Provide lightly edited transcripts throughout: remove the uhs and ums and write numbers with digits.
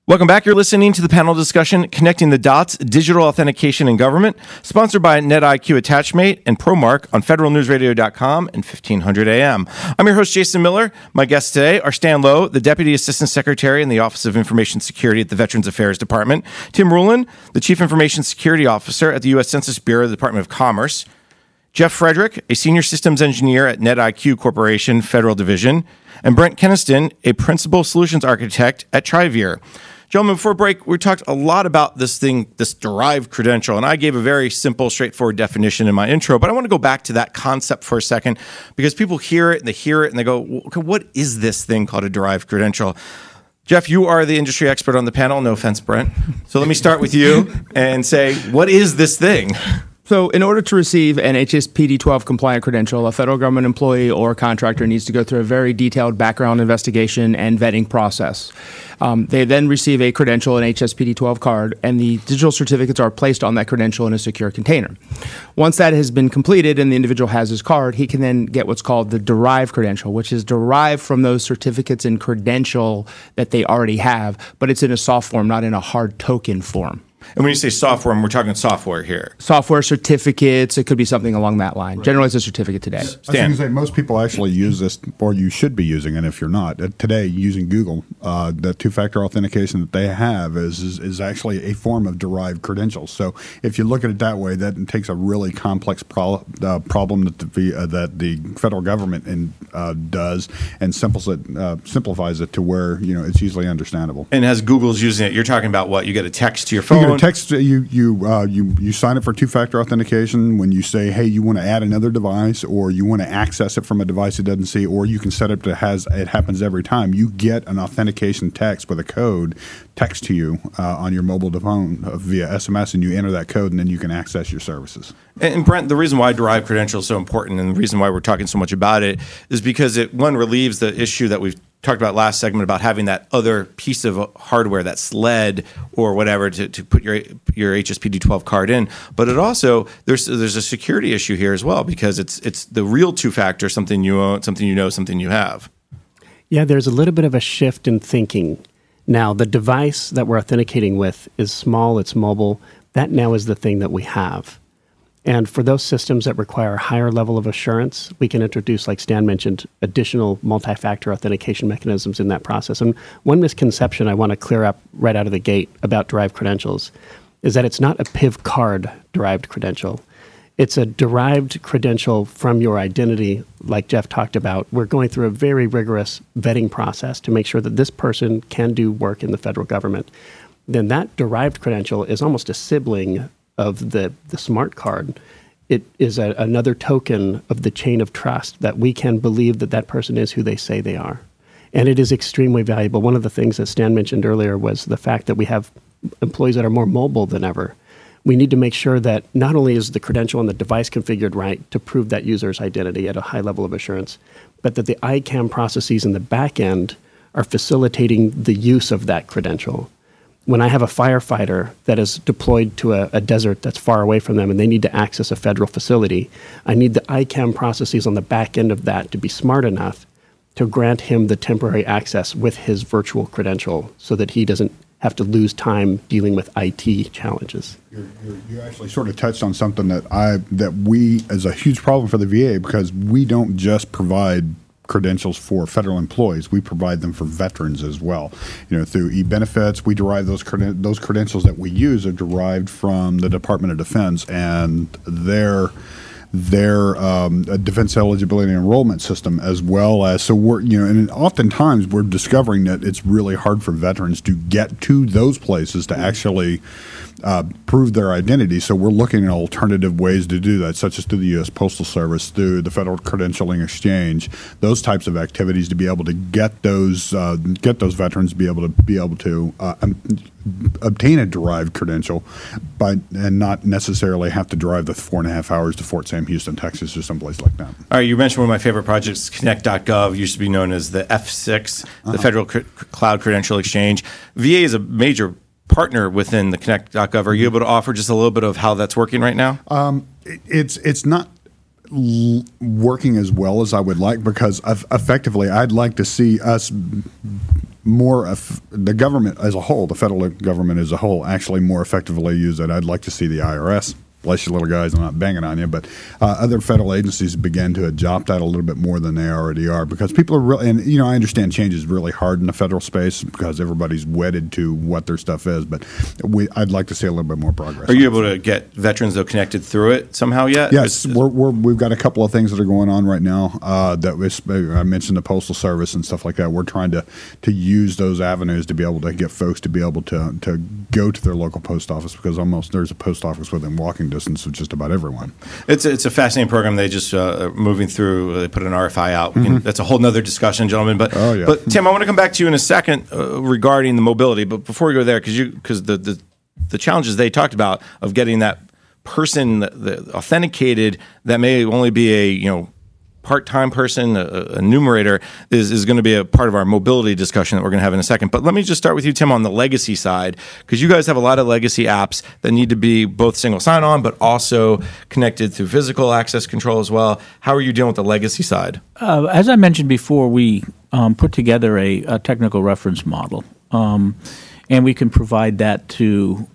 Welcome back. You're listening to the panel discussion, Connecting the Dots, Digital Authentication in Government, sponsored by NetIQ Attachmate and ProMark on federalnewsradio.com and 1500 AM. I'm your host, Jason Miller. My guests today are Stan Lowe, the Deputy Assistant Secretary in the Office of Information Security at the Veterans Affairs Department, Tim Rulin, the Chief Information Security Officer at the U.S. Census Bureau of the Department of Commerce, Jeff Frederick, a Senior Systems Engineer at NetIQ Corporation Federal Division, and Brent Keniston, a Principal Solutions Architect at Trivere. Gentlemen, before break, we talked a lot about this derived credential, and I gave a very simple, straightforward definition in my intro, but I want to go back to that concept for a second because people hear it, and they go, okay, what is this thing called a derived credential? Jeff, you are the industry expert on the panel. No offense, Brent. So let me start with you and say, what is this thing? So in order to receive an HSPD 12 compliant credential, a federal government employee or contractor needs to go through a very detailed background investigation and vetting process. They then receive a credential, an HSPD 12 card, and the digital certificates are placed on that credential in a secure container. Once that has been completed and the individual has his card, he can then get what's called the derived credential, which is derived from those certificates and credential that they already have, but it's in a soft form, not in a hard token form. And when you say software, we're talking software here. Software certificates, it could be something along that line. Right. Generally, it's a certificate today. I was going to say, most people actually use this, or you should be using it if you're not. Today, using Google, the two-factor authentication that they have is actually a form of derived credentials. So if you look at it that way, that takes a really complex problem that the federal government does and simplifies it to where it's easily understandable. And as Google's using it, you're talking about what? You get a text to your phone? You get a text. You sign up for two-factor authentication when you say, hey, you want to add another device, or you want to access it from a device it doesn't see, or you can set it to it happens every time. You get an authentication text with a code text to you on your mobile phone via SMS, and you enter that code, and then you can access your services. And Brent, the reason why derived credential is so important, and the reason why we're talking so much about it, is because it relieves the issue that we've talked about last segment about having that other piece of hardware, that sled or whatever, to put your HSPD 12 card in. But it also there's a security issue here as well, because it's the real two-factor, something you own, something you know, something you have. Yeah, there's a little bit of a shift in thinking. Now, the device that we're authenticating with is small, it's mobile. That now is the thing that we have. And for those systems that require a higher level of assurance, we can introduce, like Stan mentioned, additional multi-factor authentication mechanisms in that process. And one misconception I want to clear up right out of the gate about derived credentials is that it's not a PIV card derived credential. It's a derived credential from your identity, like Jeff talked about. We're going through a very rigorous vetting process to make sure that this person can do work in the federal government. Then that derived credential is almost a sibling of the smart card. It is another token of the chain of trust that we can believe that that person is who they say they are. And it is extremely valuable. One of the things that Stan mentioned earlier was the fact that we have employees that are more mobile than ever. We need to make sure that not only is the credential and the device configured right to prove that user's identity at a high level of assurance, but that the ICAM processes in the back end are facilitating the use of that credential. When I have a firefighter that is deployed to a desert that's far away from them and they need to access a federal facility, I need the ICAM processes on the back end of that to be smart enough to grant him the temporary access with his virtual credential so that he doesn't have to lose time dealing with IT challenges. You actually sort of touched on something that we, as a huge problem for the VA, because we don't just provide credentials for federal employees. We provide them for veterans as well. Through e-benefits, we derive those credentials that we use are derived from the Department of Defense and their defense eligibility and enrollment system, as well as, so we're, and oftentimes we're discovering that it's really hard for veterans to get to those places to actually prove their identity. So we're looking at alternative ways to do that, such as through the U.S. Postal Service, through the Federal Credentialing Exchange, those types of activities to be able to get those veterans to be able to obtain a derived credential, and not necessarily have to drive the 4.5 hours to Fort Sam Houston, Texas, or someplace like that. All right, you mentioned one of my favorite projects, Connect.gov, used to be known as the F6, the Federal Cloud Credential Exchange. VA is a major partner within the Connect.gov. Are you able to offer just a little bit of how that's working right now? It's not working as well as I would like, because effectively I'd like to see us the government as a whole, the federal government as a whole, actually more effectively use it. I'd like to see the IRS. Bless you, little guys, I'm not banging on you, but other federal agencies begin to adopt that a little bit more than they already are, because people are really, and I understand change is really hard in the federal space because everybody's wedded to what their stuff is, but I'd like to see a little bit more progress. Are you able to get veterans, though, connected through it somehow yet? Yes, we've got a couple of things that are going on right now. I mentioned the Postal Service and stuff like that. We're trying to use those avenues to be able to get folks to be able to go to their local post office, because there's a post office within walking distance of just about everyone. It's a fascinating program. They just moving through. They put an RFI out. That's a whole nother discussion, gentlemen. But but Tim, I want to come back to you in a second regarding the mobility. But before we go there, because the challenges they talked about of getting that person the authenticated, that may only be a part-time person, a numerator, is going to be a part of our mobility discussion that we're going to have in a second. But let me just start with you, Tim, on the legacy side, because you guys have a lot of legacy apps that need to be both single sign-on, but also connected through physical access control as well. How are you dealing with the legacy side? As I mentioned before, we put together a technical reference model, and we can provide that to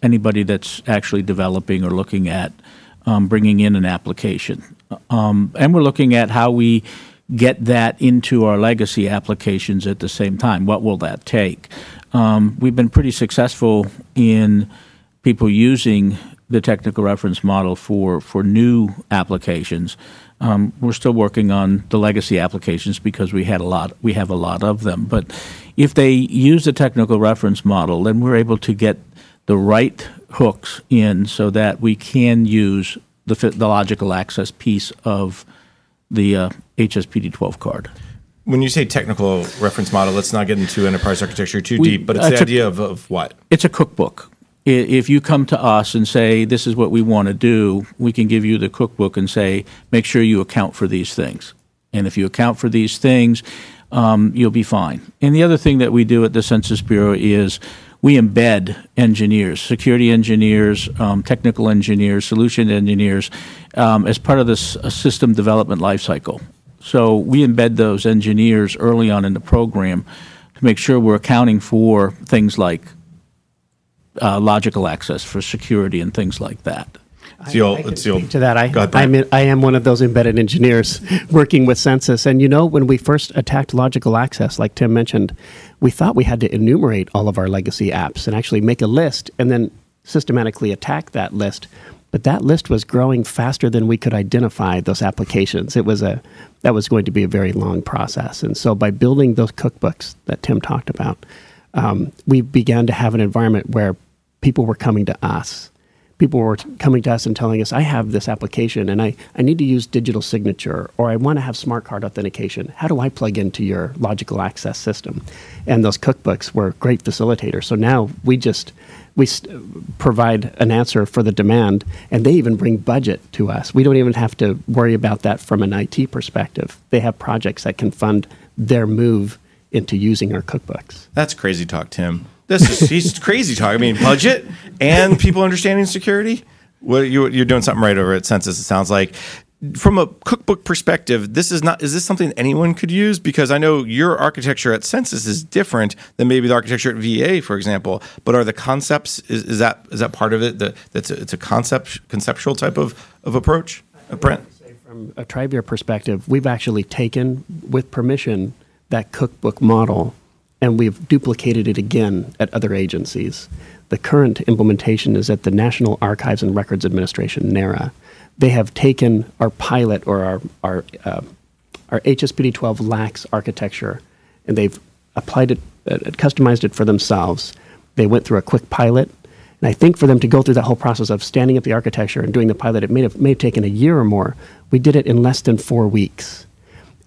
anybody that's actually developing or looking at bringing in an application. And we're looking at how we get that into our legacy applications at the same time. What will that take? We've been pretty successful in people using the technical reference model for new applications. We're still working on the legacy applications because we have a lot of them. But if they use the technical reference model, then we're able to get the right hooks in so that we can use the logical access piece of the HSPD-12 card. When you say technical reference model, let's not get into enterprise architecture too deep, but it's the idea of what? It's a cookbook. If you come to us and say, this is what we want to do, we can give you the cookbook and say, make sure you account for these things. And if you account for these things, you'll be fine. And the other thing that we do at the Census Bureau is we embed engineers, security engineers, technical engineers, solution engineers, as part of this system development lifecycle. So we embed those engineers early on in the program to make sure we're accounting for things like logical access for security and things like that. To that, I am one of those embedded engineers working with Census. And when we first attacked logical access, like Tim mentioned, we thought we had to enumerate all of our legacy apps and actually make a list and then systematically attack that list. But that list was growing faster than we could identify those applications. That was going to be a very long process. And so by building those cookbooks that Tim talked about, we began to have an environment where people were coming to us. People were coming to us and telling us, I have this application and I need to use digital signature, or I want to have smart card authentication. How do I plug into your logical access system? And those cookbooks were great facilitators. So now we provide an answer for the demand, and they even bring budget to us. We don't even have to worry about that from an IT perspective. They have projects that can fund their move into using our cookbooks. That's crazy talk, Tim. He's crazy talk. I mean, budget and people understanding security. You're doing something right over at Census, it sounds like. From a cookbook perspective, is this something anyone could use? Because I know your architecture at Census is different than maybe the architecture at VA, for example. But are the concepts, is that part of it? It's a conceptual type of approach, Brent? From a Tribure perspective, we've actually taken, with permission, that cookbook model, and we've duplicated it again at other agencies. The current implementation is at the National Archives and Records Administration, NARA. They have taken our pilot, or our HSPD-12 LAX architecture, and they've applied it, customized it for themselves. They went through a quick pilot, and I think for them to go through that whole process of standing up the architecture and doing the pilot, it may have taken a year or more. We did it in less than 4 weeks.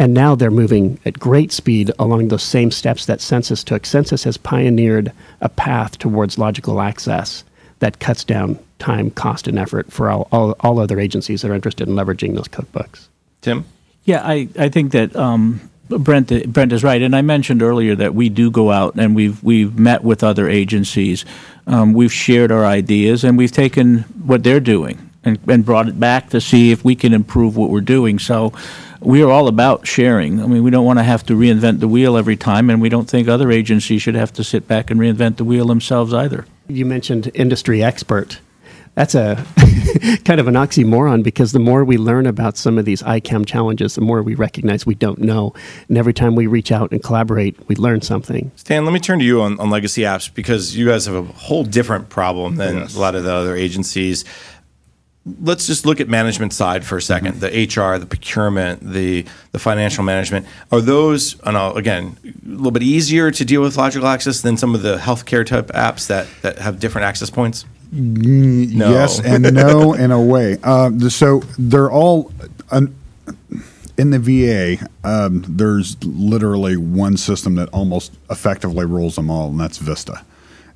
And now they're moving at great speed along those same steps that Census took. Census has pioneered a path towards logical access that cuts down time, cost, and effort for all other agencies that are interested in leveraging those cookbooks. Tim? Yeah, I think that Brent is right. And I mentioned earlier that we do go out and we've met with other agencies. We've shared our ideas, and we've taken what they're doing and brought it back to see if we can improve what we're doing. So we are all about sharing. I mean, we don't want to have to reinvent the wheel every time, and we don't think other agencies should have to sit back and reinvent the wheel themselves either. You mentioned industry expert. That's a kind of an oxymoron, because the more we learn about some of these ICAM challenges, the more we recognize we don't know. And every time we reach out and collaborate, we learn something. Stan, let me turn to you on legacy apps, because you guys have a whole different problem than a lot of the other agencies. Let's just look at management side for a second. The HR, the procurement, the financial management. Are those, again, a little bit easier to deal with logical access than some of the healthcare type apps that have different access points? No. Yes and no in a way. So they're all in the VA. There's literally one system that almost effectively rules them all, and that's Vista.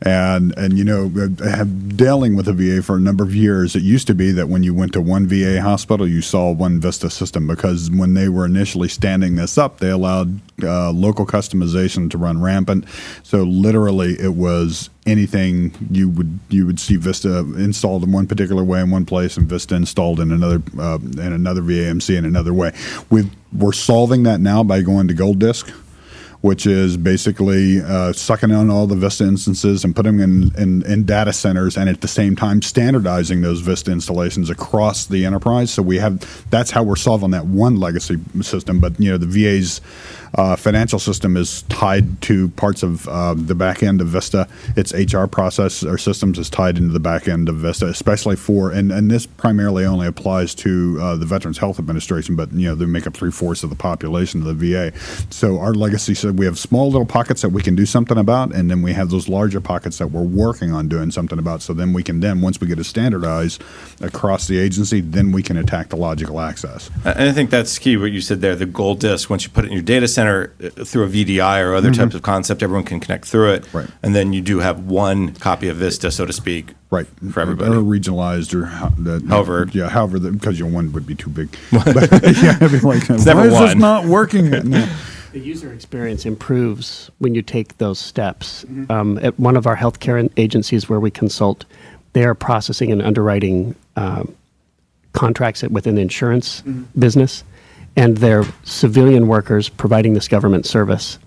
And have dealing with the VA for a number of years. It used to be that when you went to one VA hospital, you saw one Vista system, because when they were initially standing this up, they allowed local customization to run rampant. So literally, it was anything you would see Vista installed in one particular way in one place, and Vista installed in another VAMC in another way. We're solving that now by going to Gold Disk, which is basically sucking on all the Vista instances and putting them in data centers, and at the same time standardizing those Vista installations across the enterprise. So that's how we're solving that one legacy system. But the VA's financial system is tied to parts of the back end of Vista. Its HR process or systems is tied into the back end of Vista, especially and this primarily only applies to the Veterans Health Administration, but they make up 3/4 of the population of the VA. So our legacy said we have small little pockets that we can do something about, and then we have those larger pockets that we're working on doing something about. So then we can once we get it standardized across the agency, then we can attack the logical access. And I think that's key, what you said there, the Gold Disk. Once you put it in your data center through a VDI or other types of concept, everyone can connect through it. Right. And then you do have one copy of Vista, so to speak, right, for everybody. Or regionalized, or however, because one would be too big. But, it's never why is one. this not working? No. The user experience improves when you take those steps. At one of our healthcare agencies where we consult, they are processing and underwriting contracts within the insurance business, and their civilian workers providing this government service.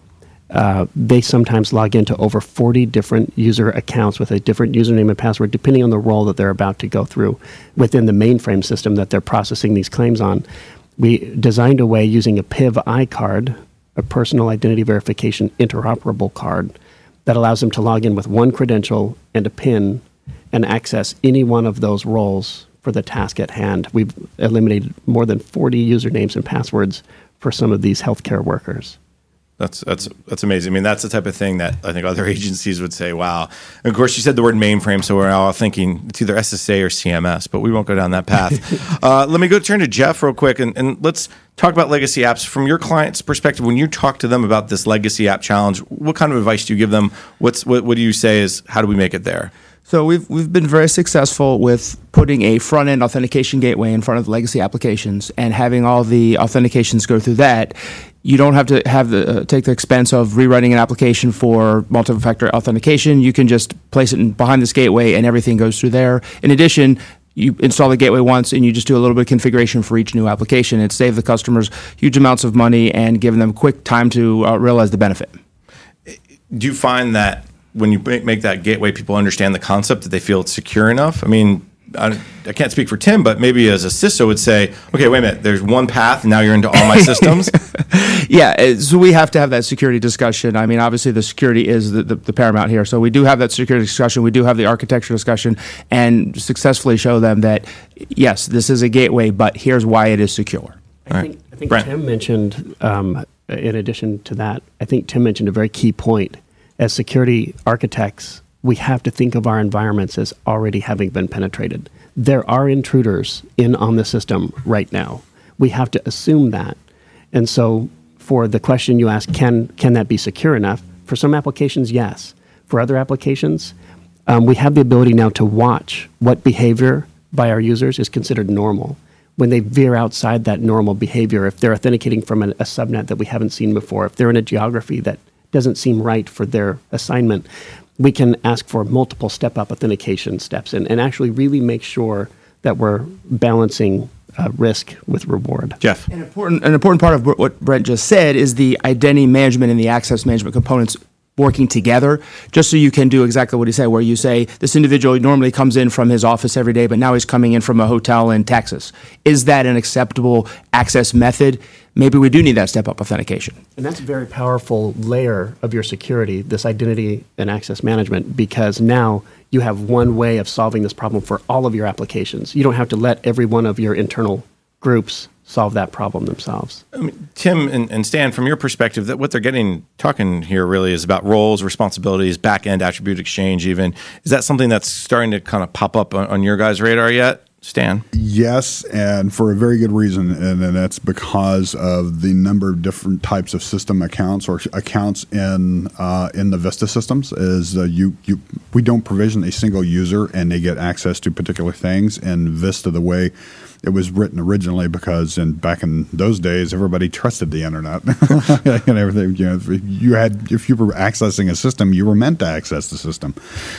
They sometimes log into over 40 different user accounts with a different username and password, depending on the role that they're about to go through within the mainframe system that they're processing these claims on. We designed a way using a PIV iCard, a personal identity verification interoperable card, that allows them to log in with one credential and a PIN and access any one of those roles for the task at hand. We've eliminated more than 40 usernames and passwords for some of these healthcare workers. That's amazing. I mean, that's the type of thing that I think other agencies would say, wow. And of course, you said the word mainframe, so we're all thinking it's either SSA or CMS, but we won't go down that path. Let me turn to Jeff real quick, and let's talk about legacy apps. From your client's perspective, when you talk to them about this legacy app challenge, what kind of advice do you give them? What do you say is, how do we make it there? So we've been very successful with putting a front-end authentication gateway in front of the legacy applications and having all the authentications go through that. You don't have to take the expense of rewriting an application for multi-factor authentication. You can just place it behind this gateway and everything goes through there. In addition, you install the gateway once and you just do a little bit of configuration for each new application. It saves the customers huge amounts of money and giving them quick time to realize the benefit. Do you find that when you make that gateway, people understand the concept, that they feel it's secure enough? I mean, I can't speak for Tim, but maybe as a CISO would say, okay, wait a minute, there's one path, and now you're into all my systems. Yeah, so we have to have that security discussion. I mean, obviously the security is the paramount here. So we do have that security discussion. We do have the architecture discussion and successfully show them that, yes, this is a gateway, but here's why it is secure. I think Tim mentioned, in addition to that, I think Tim mentioned a very key point. As security architects, we have to think of our environments as already having been penetrated. There are intruders on the system right now. We have to assume that. And so for the question you asked, can that be secure enough? For some applications, yes. For other applications, we have the ability now to watch what behavior by our users is considered normal. When they veer outside that normal behavior, if they're authenticating from a subnet that we haven't seen before, if they're in a geography that doesn't seem right for their assignment, we can ask for multiple step-up authentication steps and actually really make sure that we're balancing risk with reward. Jeff. An important part of what Brent just said is the identity management and the access management components working together, just so you can do exactly what he said, where you say this individual normally comes in from his office every day, but now he's coming in from a hotel in Texas. Is that an acceptable access method? Maybe we do need that step-up authentication. And that's a very powerful layer of your security, this identity and access management, because now you have one way of solving this problem for all of your applications. You don't have to let every one of your internal groups solve that problem themselves. I mean, Tim and Stan, from your perspective, that what they're talking here really is about roles, responsibilities, back-end attribute exchange even. Is that something that's starting to kind of pop up on your guys' radar yet? Stan? Yes, and for a very good reason, and that's because of the number of different types of system accounts or accounts in the Vista systems. We don't provision a single user and they get access to particular things. In Vista, the way it was written originally, because back in those days, everybody trusted the internet and everything. If you were accessing a system, you were meant to access the system.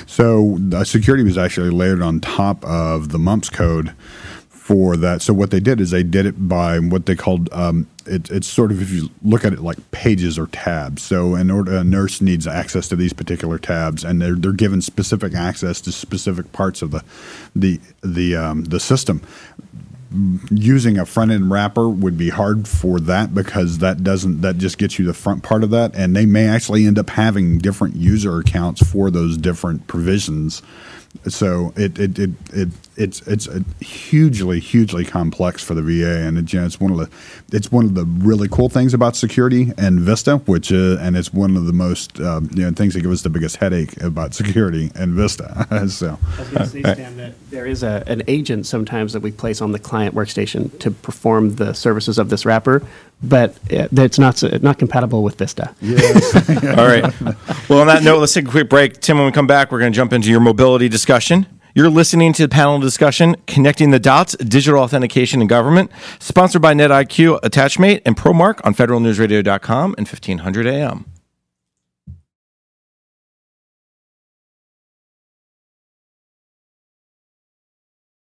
So security was actually layered on top of the mumps code for that. So what they did is they did it by what they called it's sort of, if you look at it, like pages or tabs. So in order, a nurse needs access to these particular tabs, and they're given specific access to specific parts of the system. Using a front end wrapper would be hard for that, because that just gets you the front part of that, and they may actually end up having different user accounts for those different provisions. So it's hugely complex for the VA, and it's one of the really cool things about security and Vista, and it's one of the most things that give us the biggest headache about security and Vista. So I was going to say, Stan, that there is an agent sometimes that we place on the client workstation to perform the services of this wrapper, but it's not compatible with Vista. yes. All right. Well, on that note, let's take a quick break. Tim, when we come back, we're going to jump into your mobility discussion. You're listening to the panel discussion, Connecting the Dots, Digital Authentication in Government, sponsored by NetIQ, Attachmate, and ProMark on federalnewsradio.com and 1500 AM.